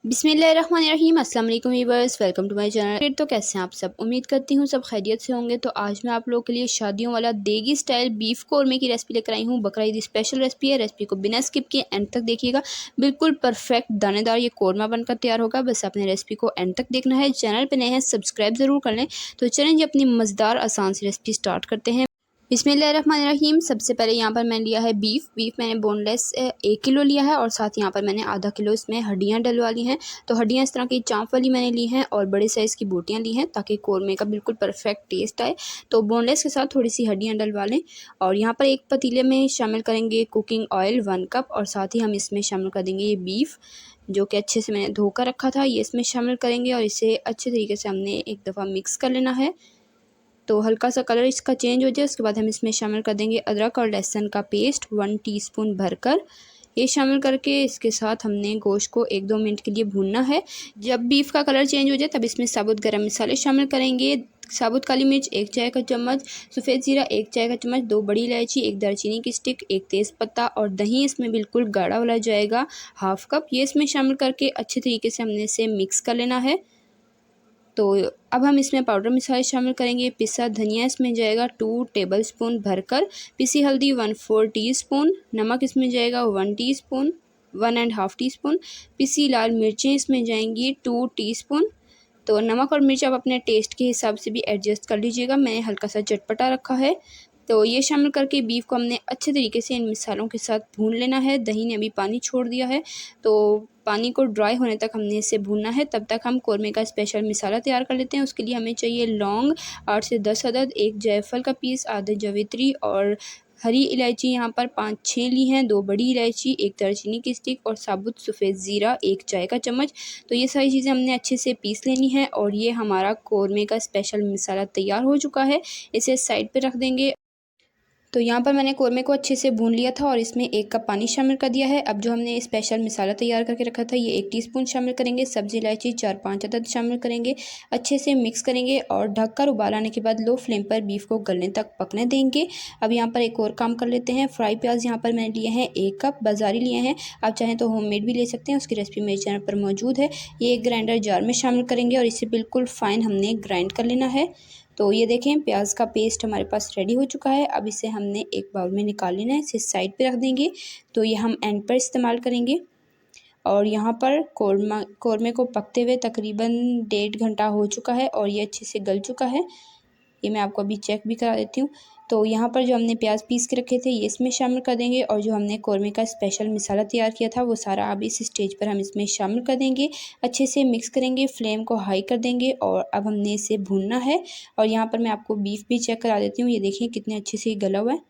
बिस्मिल्लाहिर्रहमानिर्रहीम। अस्सलाम वालेकुम viewers, welcome to my channel. तो कैसे हैं आप सब? उम्मीद करती हूँ सब खैरियत से होंगे। तो आज मैं आप लोगों के लिए शादियों वाला देगी स्टाइल बीफ कौरमे की रेसिपी लेकर आई हूँ। बकरा ईद स्पेशल रेसिपी है। रेसिपी को बिना स्किप किए एंड तक देखिएगा। बिल्कुल परफेक्ट दानेदार ये कौरमा बनकर तैयार होगा। बस आपने रेसिपी को एंड तक देखना है। चैनल पर नए हैं सब्सक्राइब ज़रूर कर लें। तो चलें जी अपनी मज़ेदार आसान सी रेसिपी स्टार्ट करते हैं। बिस्मिल्लाहिर्रहमानिर्रहीम। सबसे पहले यहाँ पर मैंने लिया है बीफ मैंने बोनलेस 1 किलो लिया है और साथ यहाँ पर मैंने आधा किलो इसमें हड्डियाँ डलवा ली हैं। तो हड्डियाँ इस तरह की चाँप वाली मैंने ली हैं और बड़े साइज़ की बोटियाँ ली हैं ताकि कौरमे का बिल्कुल परफेक्ट टेस्ट आए। तो बोनलेस के साथ थोड़ी सी हड्डियाँ डलवा लें। और यहाँ पर एक पतीले में शामिल करेंगे कुकिंग ऑयल 1 कप और साथ ही हम इसमें शामिल कर देंगे ये बीफ जो कि अच्छे से मैंने धोकर रखा था। ये इसमें शामिल करेंगे और इसे अच्छे तरीके से हमने एक दफ़ा मिक्स कर लेना है। तो हल्का सा कलर इसका चेंज हो जाए उसके बाद हम इसमें शामिल कर देंगे अदरक और लहसुन का पेस्ट 1 टीस्पून भरकर। ये शामिल करके इसके साथ हमने गोश्त को 1-2 मिनट के लिए भूनना है। जब बीफ का कलर चेंज हो जाए तब इसमें साबुत गरम मसाले शामिल करेंगे। साबुत काली मिर्च 1 चाय का चम्मच, सफ़ेद ज़ीरा 1 चाय का चम्मच, 2 बड़ी इलायची, 1 दालचीनी की स्टिक, 1 तेज़पत्ता और दही इसमें बिल्कुल गाढ़ा वाला जाएगा 1/2 कप। ये इसमें शामिल करके अच्छे तरीके से हमने इसे मिक्स कर लेना है। तो अब हम इसमें पाउडर मसाले शामिल करेंगे। पिसा धनिया इसमें जाएगा 2 टेबलस्पून भरकर, पिसी हल्दी 1/4 टीस्पून, नमक इसमें जाएगा 1 टीस्पून, 1.5 टीस्पून, पिसी लाल मिर्चें इसमें जाएंगी 2 टीस्पून। तो नमक और मिर्च आप अपने टेस्ट के हिसाब से भी एडजस्ट कर लीजिएगा। मैंने हल्का सा चटपटा रखा है। तो ये शामिल करके बीफ को हमने अच्छे तरीके से इन मसालों के साथ भून लेना है। दही ने अभी पानी छोड़ दिया है तो पानी को ड्राई होने तक हमने इसे भूनना है। तब तक हम कौरमे का स्पेशल मसाला तैयार कर लेते हैं। उसके लिए हमें चाहिए लौंग 8 से 10 अदद, 1 जायफल का पीस, आधे जावित्री और हरी इलायची यहाँ पर 5-6 ली हैं, 2 बड़ी इलायची, 1 दालचीनी की स्टिक और साबुत सफ़ेद ज़ीरा 1 चाय का चम्मच। तो ये सारी चीज़ें हमने अच्छे से पीस लेनी है और ये हमारा कौरमे का स्पेशल मसाला तैयार हो चुका है। इसे साइड पे रख देंगे। तो यहाँ पर मैंने कौरमे को अच्छे से भून लिया था और इसमें 1 कप पानी शामिल कर दिया है। अब जो हमने स्पेशल मसाला तैयार करके रखा था ये 1 टीस्पून शामिल करेंगे। सब्ज़ी इलायची 4-5 अदद शामिल करेंगे। अच्छे से मिक्स करेंगे और ढककर उबाल आने के बाद लो फ्लेम पर बीफ को गलने तक पकने देंगे। अब यहाँ पर एक और काम कर लेते हैं। फ्राई प्याज यहाँ पर मैंने लिए हैं 1 कप, बाज़ारी लिए हैं। आप चाहें तो होममेड भी ले सकते हैं, उसकी रेसिपी मेरे चैनल पर मौजूद है। ये एक ग्राइंडर जार में शामिल करेंगे और इसे बिल्कुल फ़ाइन हमने ग्राइंड कर लेना है। तो ये देखें प्याज का पेस्ट हमारे पास रेडी हो चुका है। अब इसे हमने एक बाउल में निकाल लेना है, इसे साइड पे रख देंगे। तो ये हम एंड पर इस्तेमाल करेंगे। और यहाँ पर कौरमे को पकते हुए तकरीबन 1.5 घंटा हो चुका है और ये अच्छे से गल चुका है। ये मैं आपको अभी चेक भी करा देती हूँ। तो यहाँ पर जो हमने प्याज पीस के रखे थे ये इसमें शामिल कर देंगे और जो हमने कौरमे का स्पेशल मसाला तैयार किया था वो सारा अब इस स्टेज पर हम इसमें शामिल कर देंगे। अच्छे से मिक्स करेंगे, फ्लेम को हाई कर देंगे और अब हमने इसे भूनना है। और यहाँ पर मैं आपको बीफ भी चेक करा देती हूँ। ये देखिए कितने अच्छे से गला हुआ है।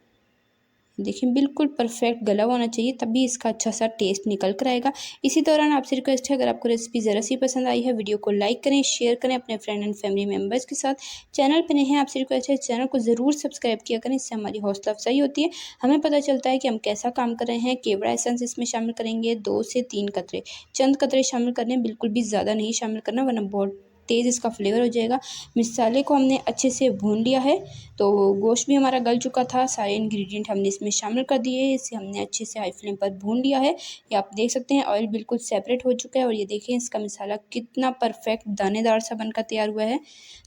देखिए बिल्कुल परफेक्ट गला होना चाहिए तभी इसका अच्छा सा टेस्ट निकल कर आएगा। इसी दौरान आपसे रिक्वेस्ट है, अगर आपको रेसिपी ज़रा सी पसंद आई है वीडियो को लाइक करें, शेयर करें अपने फ्रेंड एंड फैमिली मेम्बर्स के साथ। चैनल पे नए हैं आपसे रिक्वेस्ट है चैनल को ज़रूर सब्सक्राइब किया करें, इससे हमारी हौसला अफजाई होती है। हमें पता चलता है कि हम कैसा काम कर रहे हैं। केवड़ा एसेंस इसमें शामिल करेंगे 2 से 3 कतरे, चंद कतरे शामिल करने, बिल्कुल भी ज़्यादा नहीं शामिल करना वरना बहुत तेज़ इसका फ्लेवर हो जाएगा। मसाले को हमने अच्छे से भून लिया है। तो गोश्त भी हमारा गल चुका था, सारे इंग्रेडिएंट हमने इसमें शामिल कर दिए। इसे हमने अच्छे से हाई फ्लेम पर भून लिया है। ये आप देख सकते हैं ऑयल बिल्कुल सेपरेट हो चुका है और ये देखें इसका मसाला कितना परफेक्ट दानेदार सा बनकर तैयार हुआ है।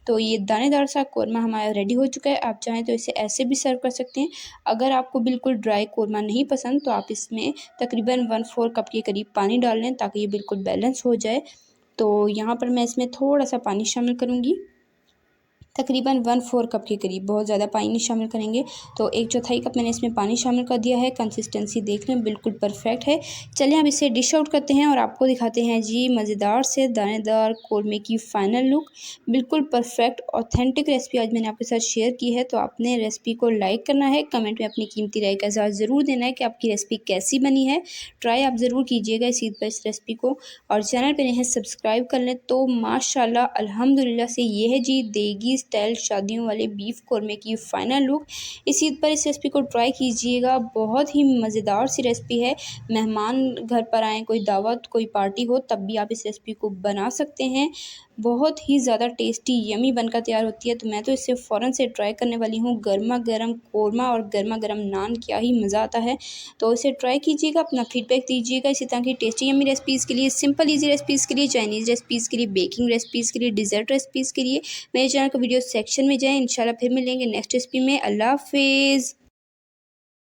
तो ये दानेदार सा कौरमा हमारा रेडी हो चुका है। आप चाहें तो इसे ऐसे भी सर्व कर सकते हैं। अगर आपको बिल्कुल ड्राई कौरमा नहीं पसंद तो आप इसमें तकरीबन 1/4 कप के करीब पानी डाल लें ताकि ये बिल्कुल बैलेंस हो जाए। तो यहाँ पर मैं इसमें थोड़ा सा पानी शामिल करूँगी, तकरीबन 1/4 कप के करीब, बहुत ज़्यादा पानी नहीं शामिल करेंगे। तो 1/4 कप मैंने इसमें पानी शामिल कर दिया है। कंसिस्टेंसी देख लें बिल्कुल परफेक्ट है। चलिए अब इसे डिश आउट करते हैं और आपको दिखाते हैं जी मज़ेदार से दानेदार कौरमे की फ़ाइनल लुक। बिल्कुल परफेक्ट ऑथेंटिक रेसिपी आज मैंने आपके साथ शेयर की है। तो आपने रेसिपी को लाइक करना है, कमेंट में अपनी कीमती राय का इज़हार ज़रूर देना है कि आपकी रेसिपी कैसी बनी है। ट्राई आप ज़रूर कीजिएगा इस ईद पर इस रेसिपी को और चैनल पर नए हैं सब्सक्राइब कर लें। तो माशाल्लाह अल्हम्दुलिल्लाह से ये है जी देगी स्टाइल शादियों वाले बीफ कौरमे की फ़ाइनल लुक। इस ईद पर इस रेसिपी को ट्राई कीजिएगा, बहुत ही मज़ेदार सी रेसिपी है। मेहमान घर पर आएँ, कोई दावत, कोई पार्टी हो, तब भी आप इस रेसिपी को बना सकते हैं। बहुत ही ज़्यादा टेस्टी यमी बनकर तैयार होती है, तो मैं तो इसे फ़ौरन से ट्राई करने वाली हूँ। गर्मा गर्म कौरमा और गर्मा गर्म नान, क्या ही मज़ा आता है। तो इसे ट्राई कीजिएगा, अपना फीडबैक दीजिएगा। इसी तरह की टेस्टी यमी रेसिपीज़ के लिए, सिंपल ईजी रेसिपीज़ के लिए, चाइनीज़ रेसिपीज़ के लिए, बेकिंग रेसिपीज़ के लिए, डिज़र्ट रेसिपीज़ के लिए मेरे चैनल का वीडियो सेक्शन में जाएँ। इंशाल्लाह फिर मिलेंगे नेक्स्ट रेसिपी में। अल्लाह हाफ़िज़।